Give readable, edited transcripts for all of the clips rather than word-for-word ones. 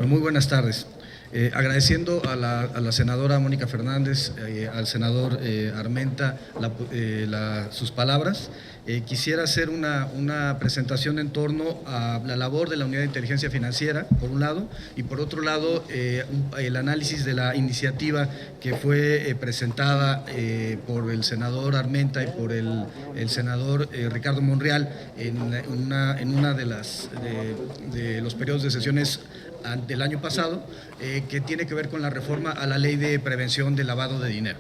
Muy buenas tardes. Agradeciendo a la senadora Mónica Fernández, al senador Armenta sus palabras, quisiera hacer una presentación en torno a la labor de la Unidad de Inteligencia Financiera, por un lado, y por otro lado, el análisis de la iniciativa que fue presentada por el senador Armenta y por el senador Ricardo Monreal en una de los periodos de sesiones del año pasado, que tiene que ver con la reforma a la Ley de Prevención del Lavado de Dinero.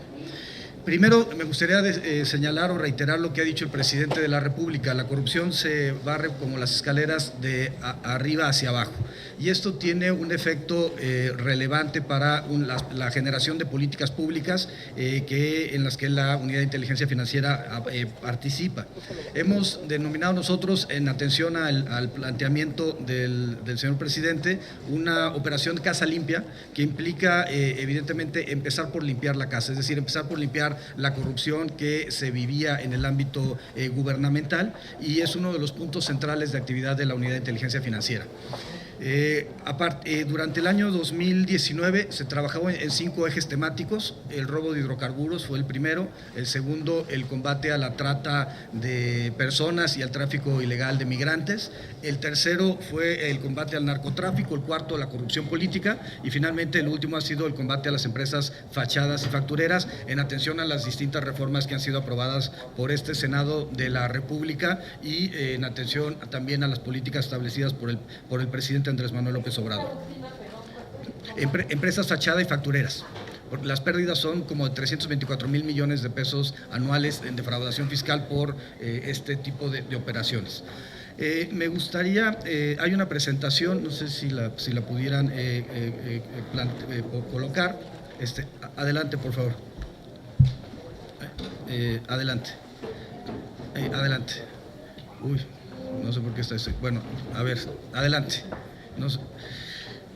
Primero, me gustaría señalar o reiterar lo que ha dicho el presidente de la República. La corrupción se barre como las escaleras de arriba hacia abajo, y esto tiene un efecto relevante para la generación de políticas públicas en las que la Unidad de Inteligencia Financiera participa. Hemos denominado nosotros, en atención al planteamiento del señor presidente, una operación Casa Limpia, que implica evidentemente empezar por limpiar la casa, es decir, empezar por limpiar la corrupción que se vivía en el ámbito gubernamental, y es uno de los puntos centrales de actividad de la Unidad de Inteligencia Financiera. Durante el año 2019 se trabajó en 5 ejes temáticos. El robo de hidrocarburos fue el primero, el segundo, el combate a la trata de personas y al tráfico ilegal de migrantes, el tercero fue el combate al narcotráfico, el cuarto, la corrupción política, y finalmente el último ha sido el combate a las empresas fachadas y factureras, en atención a las distintas reformas que han sido aprobadas por este Senado de la República, y en atención también a las políticas establecidas por el presidente Andrés Manuel López Obrador. Empresas fachada y factureras. Las pérdidas son como de 324,000 millones de pesos anuales en defraudación fiscal por este tipo de operaciones. Me gustaría, hay una presentación, no sé si la pudieran colocar. Adelante, por favor. Adelante. Adelante. Uy, no sé por qué está eso. Bueno, a ver, adelante. No sé.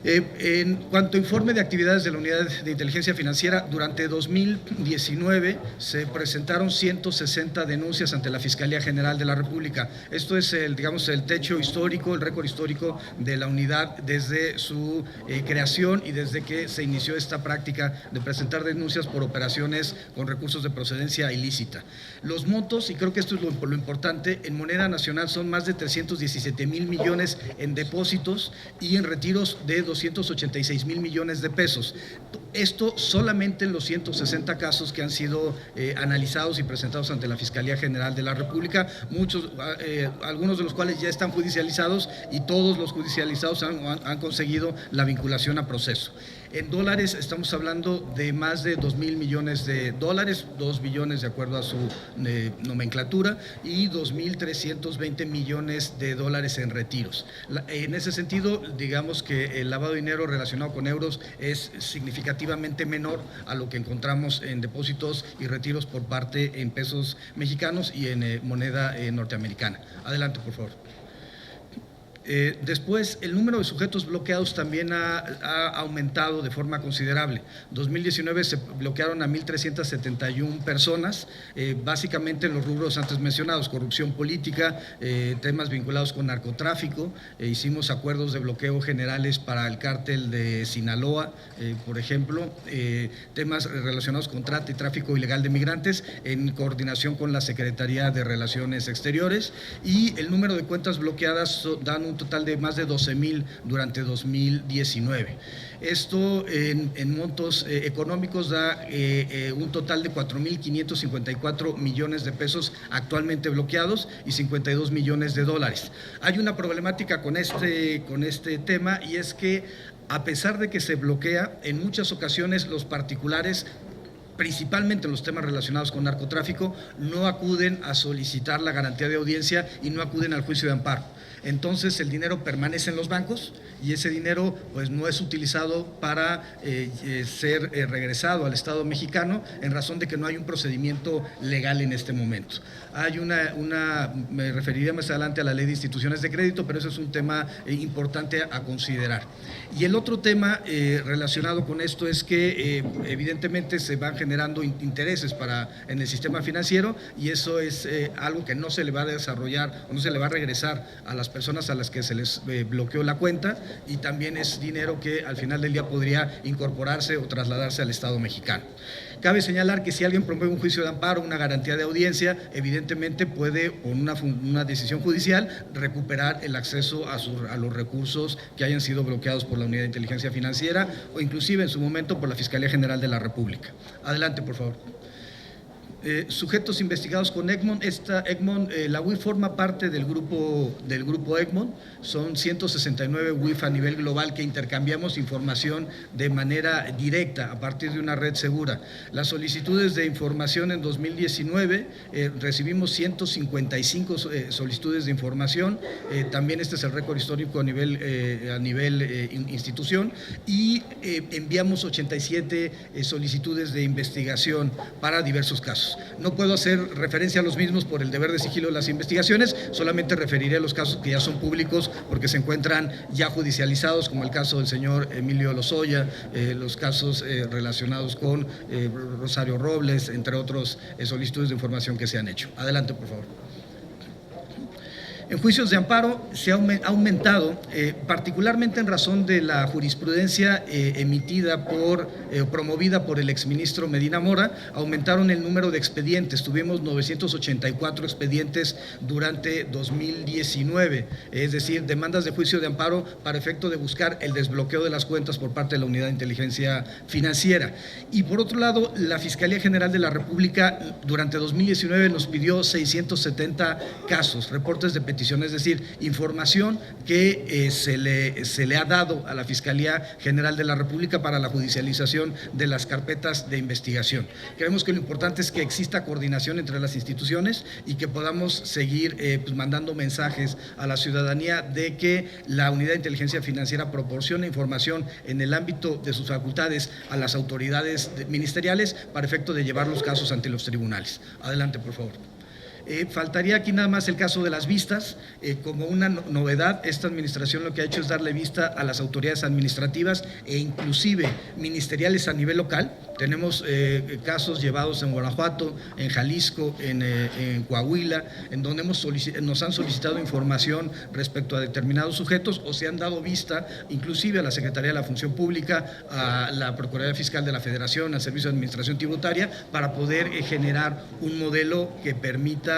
En cuanto a informe de actividades de la Unidad de Inteligencia Financiera, durante 2019 se presentaron 160 denuncias ante la Fiscalía General de la República. Esto es el techo histórico, el récord histórico de la unidad desde su creación y desde que se inició esta práctica de presentar denuncias por operaciones con recursos de procedencia ilícita. Los montos, y creo que esto es lo importante, en moneda nacional son más de 317,000 millones en depósitos y en retiros de 286,000 millones de pesos. Esto solamente en los 160 casos que han sido analizados y presentados ante la Fiscalía General de la República, algunos de los cuales ya están judicializados, y todos los judicializados han conseguido la vinculación a proceso. En dólares estamos hablando de más de 2,000 millones de dólares, 2 billones de acuerdo a su nomenclatura, y 2,320 millones de dólares en retiros. En ese sentido, digamos que el lavado de dinero relacionado con euros es significativamente menor a lo que encontramos en depósitos y retiros por parte en pesos mexicanos y en moneda norteamericana. Adelante, por favor. Después, el número de sujetos bloqueados también ha aumentado de forma considerable. En 2019 se bloquearon a 1,371 personas, básicamente en los rubros antes mencionados: corrupción política, temas vinculados con narcotráfico. Hicimos acuerdos de bloqueo generales para el cártel de Sinaloa, por ejemplo, temas relacionados con trata y tráfico ilegal de migrantes, en coordinación con la Secretaría de Relaciones Exteriores, y el número de cuentas bloqueadas dan un total de más de 12,000 durante 2019. Esto en montos económicos da un total de 4,554 millones de pesos actualmente bloqueados y 52 millones de dólares. Hay una problemática con este tema, y es que, a pesar de que se bloquea, en muchas ocasiones los particulares, principalmente en los temas relacionados con narcotráfico, no acuden a solicitar la garantía de audiencia y no acuden al juicio de amparo. Entonces el dinero permanece en los bancos, y ese dinero pues no es utilizado para ser regresado al Estado mexicano, en razón de que no hay un procedimiento legal en este momento. Hay me referiré más adelante a la Ley de Instituciones de Crédito, pero eso es un tema importante a considerar. Y el otro tema relacionado con esto es que evidentemente se van generando intereses en el sistema financiero, y eso es algo que no se le va a desarrollar o no se le va a regresar a las personas a las que se les bloqueó la cuenta, y también es dinero que al final del día podría incorporarse o trasladarse al Estado mexicano. Cabe señalar que si alguien promueve un juicio de amparo, una garantía de audiencia, evidentemente puede, con una decisión judicial, recuperar el acceso a los recursos que hayan sido bloqueados por la Unidad de Inteligencia Financiera o inclusive en su momento por la Fiscalía General de la República. Adelante, por favor. Sujetos investigados con Egmont. La UIF forma parte del grupo Egmont. Son 169 UIF a nivel global que intercambiamos información de manera directa a partir de una red segura. Las solicitudes de información en 2019 recibimos 155 solicitudes de información. También este es el récord histórico a nivel institución, y enviamos 87 solicitudes de investigación para diversos casos. No puedo hacer referencia a los mismos por el deber de sigilo de las investigaciones, solamente referiré a los casos que ya son públicos porque se encuentran ya judicializados, como el caso del señor Emilio Lozoya, los casos relacionados con Rosario Robles, entre otros solicitudes de información que se han hecho. Adelante, por favor. En juicios de amparo se ha aumentado, particularmente en razón de la jurisprudencia promovida por el exministro Medina Mora, aumentaron el número de expedientes. Tuvimos 984 expedientes durante 2019, es decir, demandas de juicio de amparo para efecto de buscar el desbloqueo de las cuentas por parte de la Unidad de Inteligencia Financiera. Y por otro lado, la Fiscalía General de la República durante 2019 nos pidió 670 casos, reportes de petición, es decir, información que se le ha dado a la Fiscalía General de la República para la judicialización de las carpetas de investigación. Creemos que lo importante es que exista coordinación entre las instituciones y que podamos seguir mandando mensajes a la ciudadanía de que la Unidad de Inteligencia Financiera proporciona información en el ámbito de sus facultades a las autoridades ministeriales para efecto de llevar los casos ante los tribunales. Adelante, por favor. Faltaría aquí nada más el caso de las vistas. Como una novedad, esta administración lo que ha hecho es darle vista a las autoridades administrativas e inclusive ministeriales a nivel local. Tenemos casos llevados en Guanajuato, en Jalisco, en Coahuila, en donde nos han solicitado información respecto a determinados sujetos, o se han dado vista inclusive a la Secretaría de la Función Pública, a la Procuraduría Fiscal de la Federación, al Servicio de Administración Tributaria, para poder generar un modelo que permita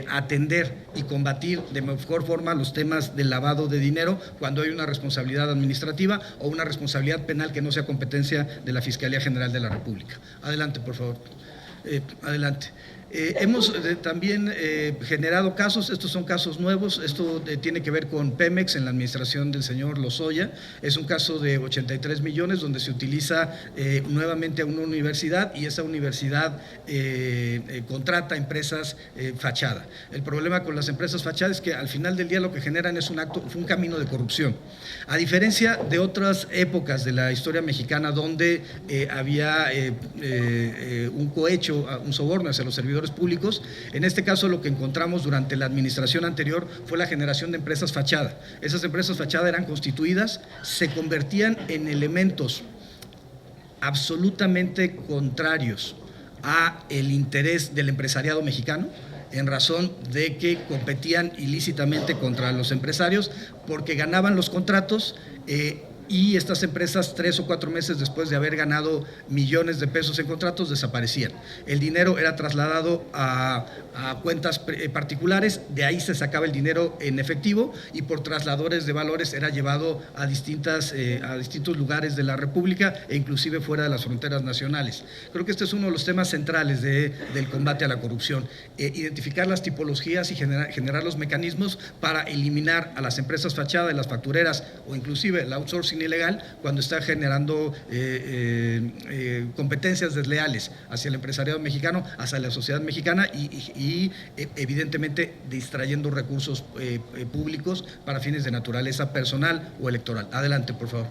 atender y combatir de mejor forma los temas del lavado de dinero cuando hay una responsabilidad administrativa o una responsabilidad penal que no sea competencia de la Fiscalía General de la República. Adelante, por favor. Adelante. Hemos también generado casos, estos son casos nuevos, esto tiene que ver con Pemex en la administración del señor Lozoya. Es un caso de 83 millones donde se utiliza nuevamente a una universidad, y esa universidad contrata empresas fachada. El problema con las empresas fachadas es que al final del día lo que generan es un camino de corrupción. A diferencia de otras épocas de la historia mexicana donde había un cohecho, un soborno hacia los servidores públicos, en este caso lo que encontramos durante la administración anterior fue la generación de empresas fachada. Esas empresas fachada eran constituidas, se convertían en elementos absolutamente contrarios a el interés del empresariado mexicano, en razón de que competían ilícitamente contra los empresarios porque ganaban los contratos, y estas empresas 3 o 4 meses después de haber ganado millones de pesos en contratos desaparecían. El dinero era trasladado a cuentas particulares, de ahí se sacaba el dinero en efectivo y por trasladadores de valores era llevado a distintos lugares de la República e inclusive fuera de las fronteras nacionales. Creo que este es uno de los temas centrales del combate a la corrupción, identificar las tipologías y generar los mecanismos para eliminar a las empresas fachadas, las factureras o inclusive el outsourcing ilegal cuando está generando competencias desleales hacia el empresariado mexicano, hacia la sociedad mexicana y evidentemente distrayendo recursos públicos para fines de naturaleza personal o electoral. Adelante, por favor.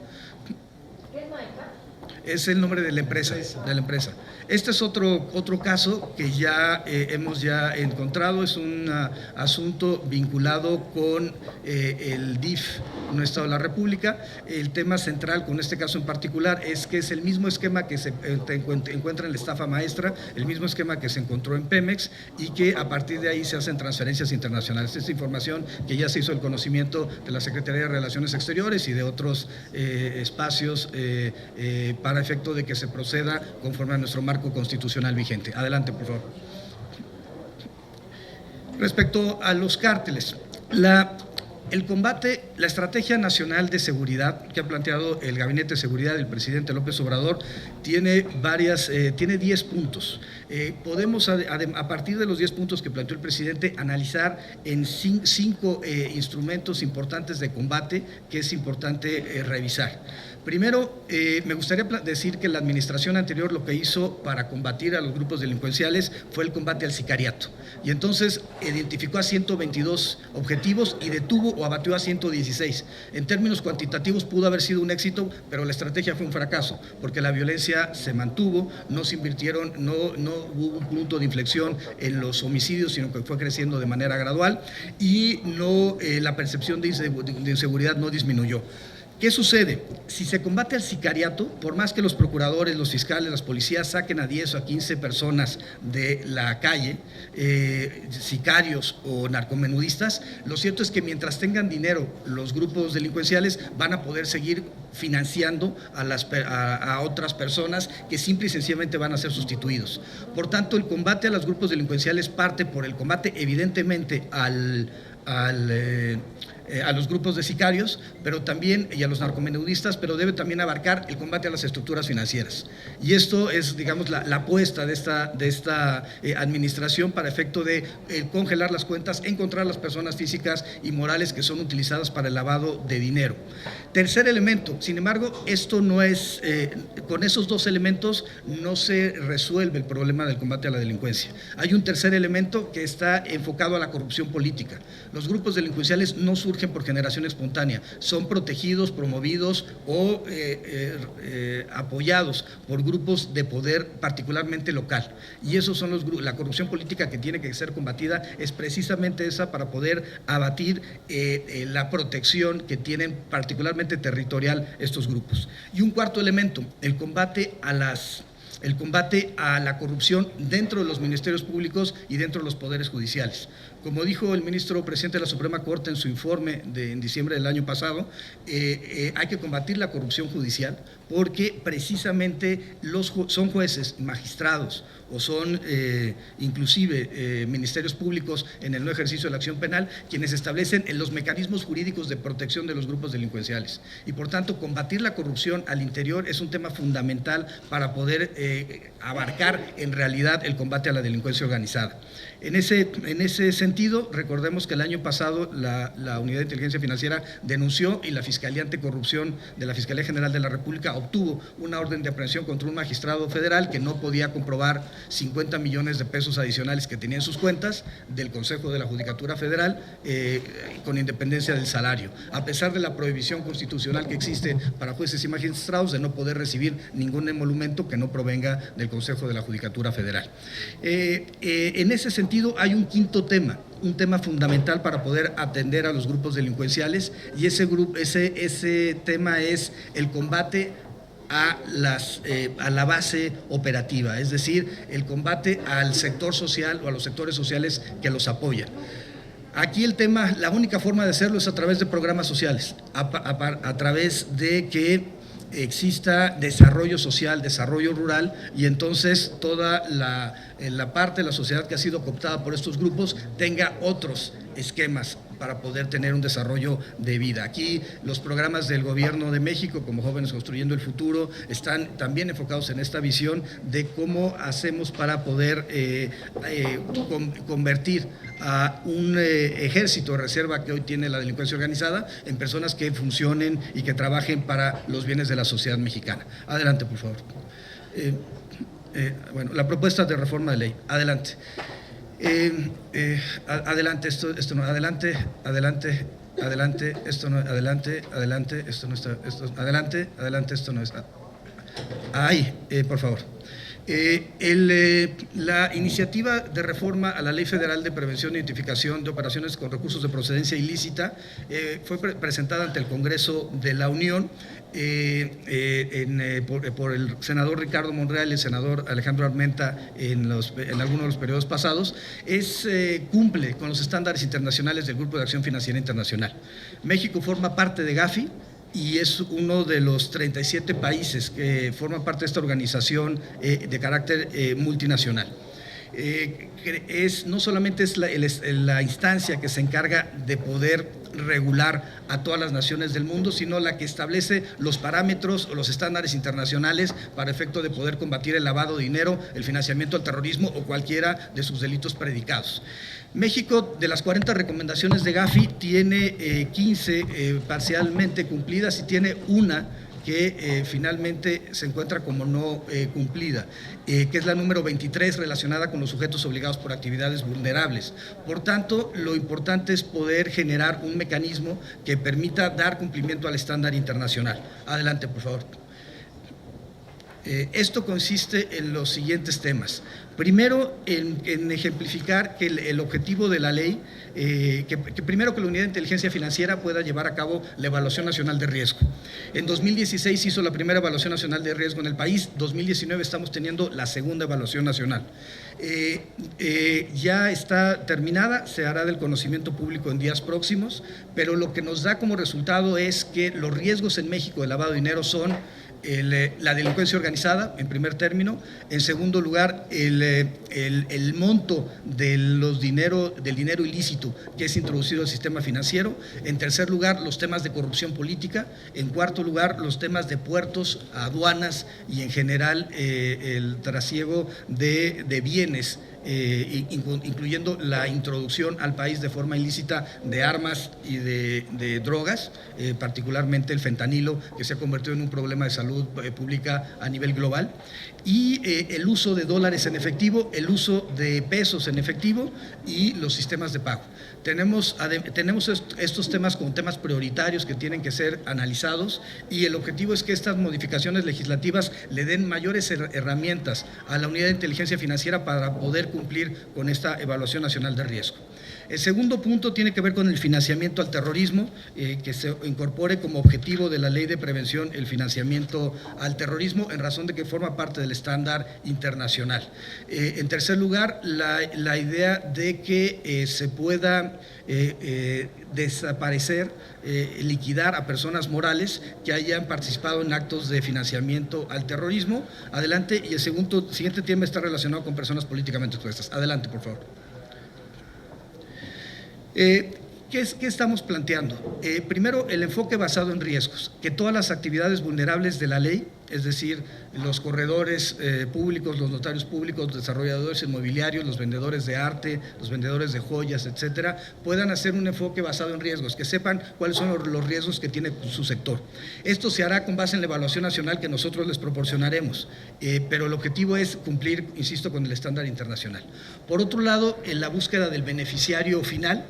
Es el nombre de la empresa. Este es otro caso que ya hemos encontrado, es un asunto vinculado con el DIF, un Estado de la República. El tema central con este caso en particular es que es el mismo esquema que se encuentra en la estafa maestra, el mismo esquema que se encontró en Pemex, y que a partir de ahí se hacen transferencias internacionales. Esta información que ya se hizo el conocimiento de la Secretaría de Relaciones Exteriores y de otros espacios para efecto de que se proceda conforme a nuestro marco constitucional vigente. Adelante, por favor. Respecto a los cárteles, el combate, la Estrategia Nacional de Seguridad que ha planteado el Gabinete de Seguridad del presidente López Obrador tiene 10 puntos. Podemos, a partir de los 10 puntos que planteó el presidente, analizar en 5 instrumentos importantes de combate que es importante revisar. Primero, me gustaría decir que la administración anterior lo que hizo para combatir a los grupos delincuenciales fue el combate al sicariato. Y entonces identificó a 122 objetivos y detuvo o abatió a 116. En términos cuantitativos pudo haber sido un éxito, pero la estrategia fue un fracaso, porque la violencia se mantuvo, no se invirtieron, no hubo un punto de inflexión en los homicidios, sino que fue creciendo de manera gradual y la percepción de inseguridad no disminuyó. ¿Qué sucede? Si se combate al sicariato, por más que los procuradores, los fiscales, las policías saquen a 10 o a 15 personas de la calle, sicarios o narcomenudistas, lo cierto es que mientras tengan dinero los grupos delincuenciales van a poder seguir financiando a otras personas que simple y sencillamente van a ser sustituidos. Por tanto, el combate a los grupos delincuenciales parte por el combate evidentemente a los grupos de sicarios, pero también, y a los narcomenudistas, pero debe también abarcar el combate a las estructuras financieras. Y esto es, digamos, la apuesta de esta administración para efecto de congelar las cuentas, encontrar las personas físicas y morales que son utilizadas para el lavado de dinero. Tercer elemento, sin embargo, esto no es, con esos 2 elementos no se resuelve el problema del combate a la delincuencia. Hay un tercer elemento que está enfocado a la corrupción política. Los grupos delincuenciales no surgen por generación espontánea, son protegidos, promovidos o apoyados por grupos de poder particularmente local, y esos son la corrupción política que tiene que ser combatida es precisamente esa, para poder abatir la protección que tienen particularmente territorial estos grupos. Y un cuarto elemento, el combate a la corrupción dentro de los ministerios públicos y dentro de los poderes judiciales. Como dijo el ministro presidente de la Suprema Corte en su informe en diciembre del año pasado, hay que combatir la corrupción judicial porque precisamente son jueces, magistrados o son inclusive ministerios públicos en el no ejercicio de la acción penal quienes establecen los mecanismos jurídicos de protección de los grupos delincuenciales. Y por tanto, combatir la corrupción al interior es un tema fundamental para poder abarcar en realidad el combate a la delincuencia organizada. En ese sentido, recordemos que el año pasado la Unidad de Inteligencia Financiera denunció y la Fiscalía Anticorrupción de la Fiscalía General de la República obtuvo una orden de aprehensión contra un magistrado federal que no podía comprobar 50 millones de pesos adicionales que tenía en sus cuentas del Consejo de la Judicatura Federal con independencia del salario, a pesar de la prohibición constitucional que existe para jueces y magistrados de no poder recibir ningún emolumento que no provenga del Consejo de la Judicatura Federal. En ese sentido, hay un quinto tema, un tema fundamental para poder atender a los grupos delincuenciales, y ese tema es el combate a la base operativa, es decir, el combate al sector social o a los sectores sociales que los apoyan. Aquí el tema, la única forma de hacerlo es a través de programas sociales, a través de que exista desarrollo social, desarrollo rural, y entonces toda la parte de la sociedad que ha sido cooptada por estos grupos tenga otros esquemas para poder tener un desarrollo de vida. Aquí los programas del Gobierno de México, como Jóvenes Construyendo el Futuro, están también enfocados en esta visión de cómo hacemos para poder convertir a un ejército de reserva que hoy tiene la delincuencia organizada en personas que funcionen y que trabajen para los bienes de la sociedad mexicana. Adelante, por favor. Bueno, la propuesta de reforma de ley. Adelante. Adelante, esto no, adelante, esto no, adelante, esto no está, adelante, esto no está. Por favor. La iniciativa de reforma a la Ley Federal de Prevención e Identificación de Operaciones con Recursos de Procedencia Ilícita fue presentada ante el Congreso de la Unión por el senador Ricardo Monreal y el senador Alejandro Armenta en algunos de los periodos pasados. Cumple con los estándares internacionales del Grupo de Acción Financiera Internacional. México forma parte de Gafi y es uno de los 37 países que forman parte de esta organización de carácter multinacional. No solamente es la instancia que se encarga de poder regular a todas las naciones del mundo, sino la que establece los parámetros o los estándares internacionales para efecto de poder combatir el lavado de dinero, el financiamiento al terrorismo o cualquiera de sus delitos predicados. México, de las 40 recomendaciones de Gafi, tiene 15 parcialmente cumplidas y tiene una que finalmente se encuentra como no cumplida, que es la número 23, relacionada con los sujetos obligados por actividades vulnerables. Por tanto, lo importante es poder generar un mecanismo que permita dar cumplimiento al estándar internacional. Adelante, por favor. Esto consiste en los siguientes temas. Primero, en ejemplificar que el objetivo de la ley, primero que la Unidad de Inteligencia Financiera pueda llevar a cabo la Evaluación Nacional de Riesgo. En 2016 hizo la primera Evaluación Nacional de Riesgo en el país, 2019 estamos teniendo la segunda Evaluación Nacional. Ya está terminada, se hará del conocimiento público en días próximos, pero lo que nos da como resultado es que los riesgos en México de lavado de dinero son la delincuencia organizada, en primer término. En segundo lugar, el monto del dinero ilícito que es introducido al sistema financiero. En tercer lugar, los temas de corrupción política. En cuarto lugar, los temas de puertos, aduanas y en general el trasiego de bienes, incluyendo la introducción al país de forma ilícita de armas y de drogas, particularmente el fentanilo, que se ha convertido en un problema de salud pública a nivel global, y el uso de dólares en efectivo, el uso de pesos en efectivo y los sistemas de pago. Tenemos estos temas como temas prioritarios que tienen que ser analizados, y el objetivo es que estas modificaciones legislativas le den mayores herramientas a la Unidad de Inteligencia Financiera para poder cumplir con esta Evaluación Nacional de Riesgo. El segundo punto tiene que ver con el financiamiento al terrorismo, que se incorpore como objetivo de la Ley de Prevención el financiamiento al terrorismo, en razón de que forma parte del estándar internacional. En tercer lugar, la idea de que se pueda desaparecer, liquidar a personas morales que hayan participado en actos de financiamiento al terrorismo. Adelante, y el siguiente tema está relacionado con personas políticamente expuestas. Adelante, por favor. ¿Qué estamos planteando? Primero, el enfoque basado en riesgos, que todas las actividades vulnerables de la ley, es decir, los corredores públicos, los notarios públicos, los desarrolladores inmobiliarios, los vendedores de arte, los vendedores de joyas, etcétera, puedan hacer un enfoque basado en riesgos, que sepan cuáles son los riesgos que tiene su sector. Esto se hará con base en la evaluación nacional que nosotros les proporcionaremos, pero el objetivo es cumplir, insisto, con el estándar internacional. Por otro lado, en la búsqueda del beneficiario final,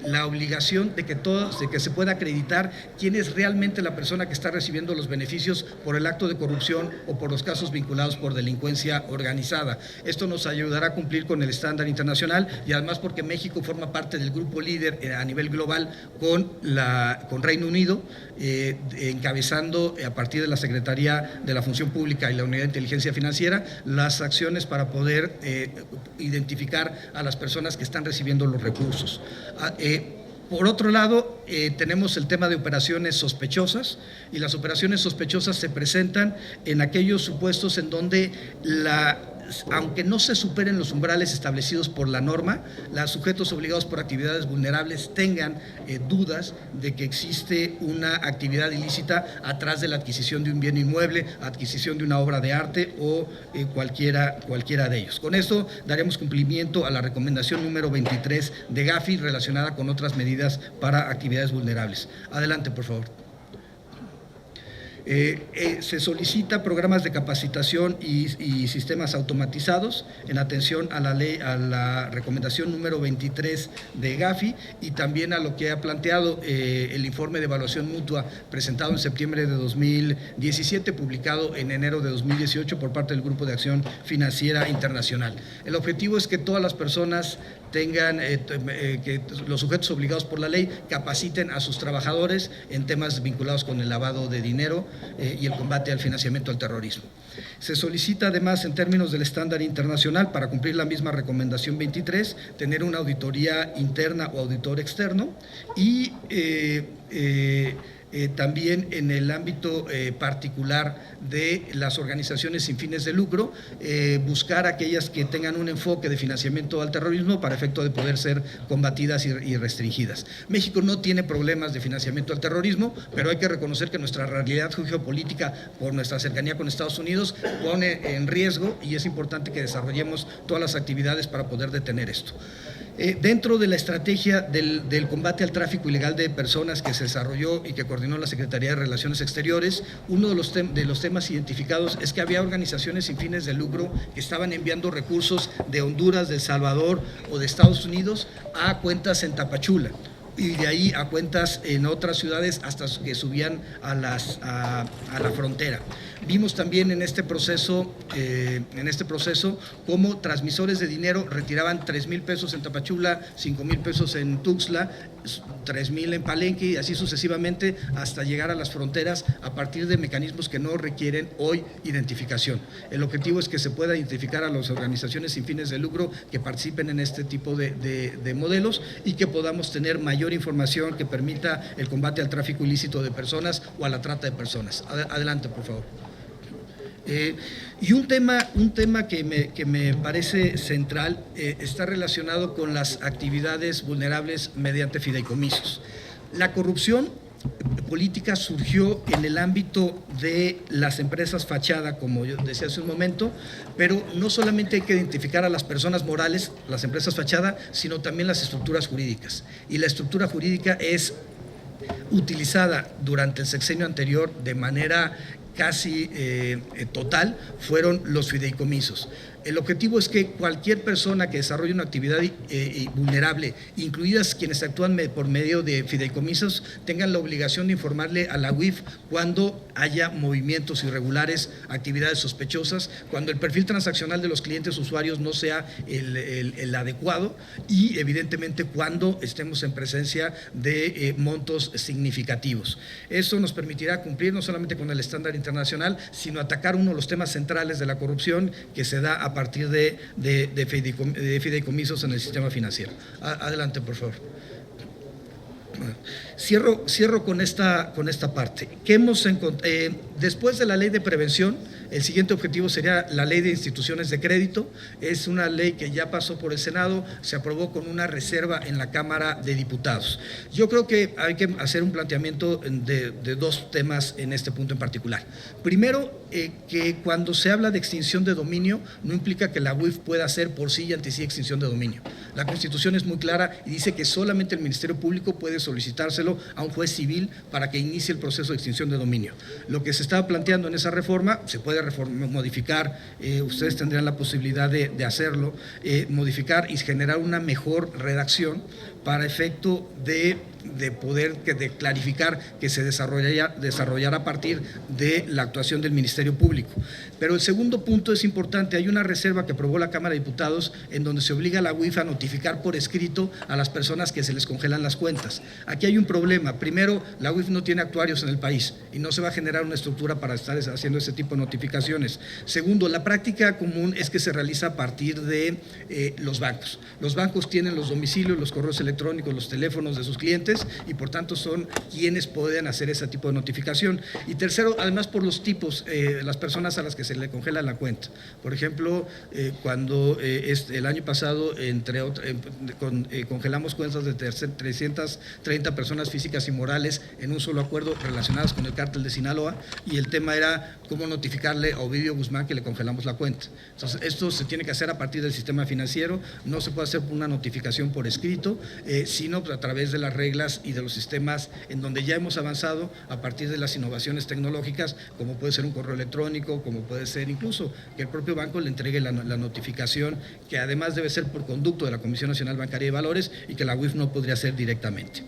la obligación de que se pueda acreditar quién es realmente la persona que está recibiendo los beneficios por el acto de corrupción o por los casos vinculados por delincuencia organizada. Esto nos ayudará a cumplir con el estándar internacional, y además porque México forma parte del grupo líder a nivel global con Reino Unido, encabezando a partir de la Secretaría de la Función Pública y la Unidad de Inteligencia Financiera las acciones para poder identificar a las personas que están recibiendo los recursos. Por otro lado, tenemos el tema de operaciones sospechosas, y las operaciones sospechosas se presentan en aquellos supuestos en donde aunque no se superen los umbrales establecidos por la norma, los sujetos obligados por actividades vulnerables tengan dudas de que existe una actividad ilícita atrás de la adquisición de un bien inmueble, adquisición de una obra de arte o cualquiera de ellos. Con esto daremos cumplimiento a la recomendación número 23 de Gafi, relacionada con otras medidas para actividades vulnerables. Adelante, por favor. Se solicita programas de capacitación y sistemas automatizados en atención a la recomendación número 23 de Gafi y también a lo que ha planteado el informe de evaluación mutua presentado en septiembre de 2017, publicado en enero de 2018 por parte del Grupo de Acción Financiera Internacional. El objetivo es que todas las personas tengan, que los sujetos obligados por la ley capaciten a sus trabajadores en temas vinculados con el lavado de dinero y el combate al financiamiento al terrorismo. Se solicita además, en términos del estándar internacional, para cumplir la misma recomendación 23, tener una auditoría interna o auditor externo y también en el ámbito particular de las organizaciones sin fines de lucro, buscar aquellas que tengan un enfoque de financiamiento al terrorismo para efecto de poder ser combatidas y restringidas. México no tiene problemas de financiamiento al terrorismo, pero hay que reconocer que nuestra realidad geopolítica, por nuestra cercanía con Estados Unidos, pone en riesgo y es importante que desarrollemos todas las actividades para poder detener esto. Dentro de la estrategia del combate al tráfico ilegal de personas que se desarrolló y que coordinó la Secretaría de Relaciones Exteriores, uno de los temas identificados es que había organizaciones sin fines de lucro que estaban enviando recursos de Honduras, de El Salvador o de Estados Unidos a cuentas en Tapachula y de ahí a cuentas en otras ciudades hasta que subían a la frontera. Vimos también en este proceso cómo transmisores de dinero retiraban 3,000 pesos en Tapachula, 5,000 pesos en Tuxtla, 3,000 en Palenque y así sucesivamente hasta llegar a las fronteras a partir de mecanismos que no requieren hoy identificación. El objetivo es que se pueda identificar a las organizaciones sin fines de lucro que participen en este tipo de modelos y que podamos tener mayor información que permita el combate al tráfico ilícito de personas o a la trata de personas. Adelante, por favor. Y un tema que me parece central está relacionado con las actividades vulnerables mediante fideicomisos. La corrupción política surgió en el ámbito de las empresas fachada, como yo decía hace un momento, pero no solamente hay que identificar a las personas morales, las empresas fachada, sino también las estructuras jurídicas. Y la estructura jurídica es utilizada durante el sexenio anterior de manera casi total, fueron los fideicomisos. El objetivo es que cualquier persona que desarrolle una actividad vulnerable, incluidas quienes actúan por medio de fideicomisos, tengan la obligación de informarle a la UIF cuando haya movimientos irregulares, actividades sospechosas, cuando el perfil transaccional de los clientes usuarios no sea el adecuado y evidentemente cuando estemos en presencia de montos significativos. Eso nos permitirá cumplir no solamente con el estándar internacional, sino atacar uno de los temas centrales de la corrupción que se da a partir de fideicomisos en el sistema financiero. Adelante, por favor. Cierro con esta parte. Después de la ley de prevención, el siguiente objetivo sería la ley de instituciones de crédito. Es una ley que ya pasó por el Senado, se aprobó con una reserva en la Cámara de Diputados. Yo creo que hay que hacer un planteamiento de dos temas en este punto en particular. Primero, que cuando se habla de extinción de dominio, no implica que la UIF pueda hacer por sí y ante sí extinción de dominio. La Constitución es muy clara y dice que solamente el Ministerio Público puede solicitárselo a un juez civil para que inicie el proceso de extinción de dominio. Lo que se estaba planteando en esa reforma, se puede modificar, ustedes tendrán la posibilidad de hacerlo, modificar y generar una mejor redacción para efecto de poder de clarificar que se desarrollará a partir de la actuación del Ministerio Público. Pero el segundo punto es importante, hay una reserva que aprobó la Cámara de Diputados en donde se obliga a la UIF a notificar por escrito a las personas que se les congelan las cuentas. Aquí hay un problema. Primero, la UIF no tiene actuarios en el país y no se va a generar una estructura para estar haciendo ese tipo de notificaciones. Segundo, la práctica común es que se realiza a partir de los bancos. Los bancos tienen los domicilios, los correos electrónicos, los teléfonos de sus clientes y por tanto son quienes pueden hacer ese tipo de notificación. Y tercero, además por los tipos, las personas a las que se le congela la cuenta. Por ejemplo, cuando el año pasado congelamos cuentas de 330 personas físicas y morales en un solo acuerdo relacionadas con el cártel de Sinaloa y el tema era cómo notificar informarle a Ovidio Guzmán que le congelamos la cuenta. Entonces, esto se tiene que hacer a partir del sistema financiero, no se puede hacer una notificación por escrito, sino a través de las reglas y de los sistemas en donde ya hemos avanzado a partir de las innovaciones tecnológicas, como puede ser un correo electrónico, como puede ser incluso que el propio banco le entregue la notificación, que además debe ser por conducto de la Comisión Nacional Bancaria y Valores y que la UIF no podría hacer directamente.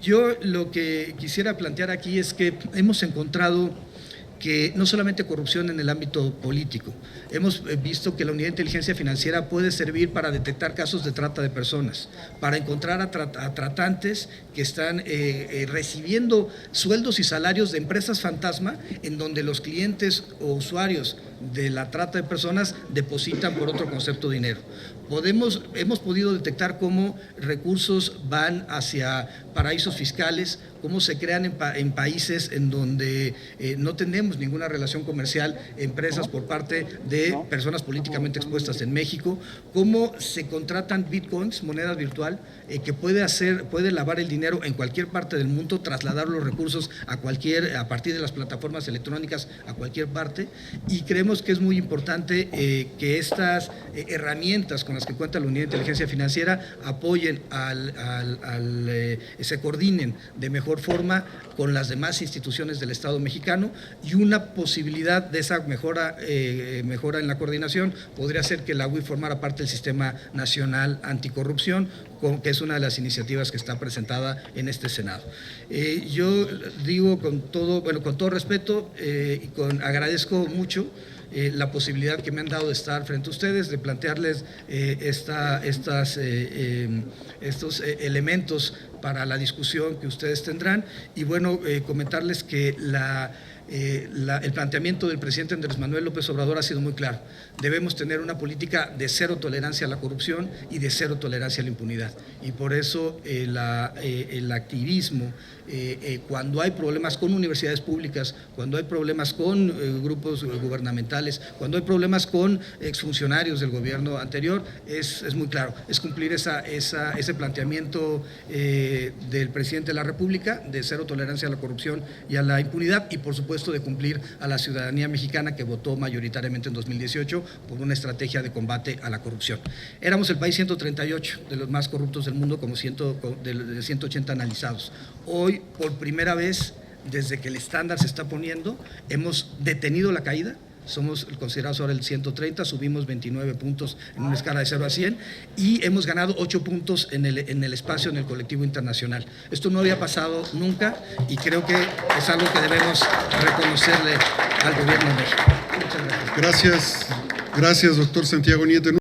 Yo lo que quisiera plantear aquí es que hemos encontrado que no solamente corrupción en el ámbito político, hemos visto que la Unidad de Inteligencia Financiera puede servir para detectar casos de trata de personas, para encontrar a tratantes que están recibiendo sueldos y salarios de empresas fantasma en donde los clientes o usuarios de la trata de personas depositan por otro concepto dinero. Hemos podido detectar cómo recursos van hacia paraísos fiscales, cómo se crean en países en donde no tenemos ninguna relación comercial, empresas por parte de personas políticamente expuestas en México, cómo se contratan bitcoins, moneda virtual, que puede lavar el dinero en cualquier parte del mundo, trasladar los recursos a partir de las plataformas electrónicas a cualquier parte, y creemos que es muy importante que estas herramientas con las que cuenta la Unidad de Inteligencia Financiera apoyen se coordinen de mejor forma con las demás instituciones del Estado mexicano, y una posibilidad de esa mejora en la coordinación podría ser que la UIF formara parte del Sistema Nacional Anticorrupción, que es una de las iniciativas que está presentada en este Senado. Yo digo con todo respeto y agradezco mucho la posibilidad que me han dado de estar frente a ustedes, de plantearles estos elementos para la discusión que ustedes tendrán, y bueno, comentarles que el planteamiento del presidente Andrés Manuel López Obrador ha sido muy claro. Debemos tener una política de cero tolerancia a la corrupción y de cero tolerancia a la impunidad, y por eso el activismo, cuando hay problemas con universidades públicas, cuando hay problemas con grupos gubernamentales, cuando hay problemas con exfuncionarios del gobierno anterior, es muy claro, es cumplir ese planteamiento del presidente de la República de cero tolerancia a la corrupción y a la impunidad, y por supuesto de cumplir a la ciudadanía mexicana que votó mayoritariamente en 2018 por una estrategia de combate a la corrupción. Éramos el país 138 de los más corruptos del mundo, como de 180 analizados. Hoy, por primera vez, desde que el estándar se está poniendo, hemos detenido la caída. Somos considerados ahora el 130, subimos 29 puntos en una escala de 0 a 100 y hemos ganado 8 puntos en el espacio, en el colectivo internacional. Esto no había pasado nunca y creo que es algo que debemos reconocerle al gobierno de México. Muchas gracias. Gracias, doctor Santiago Nieto.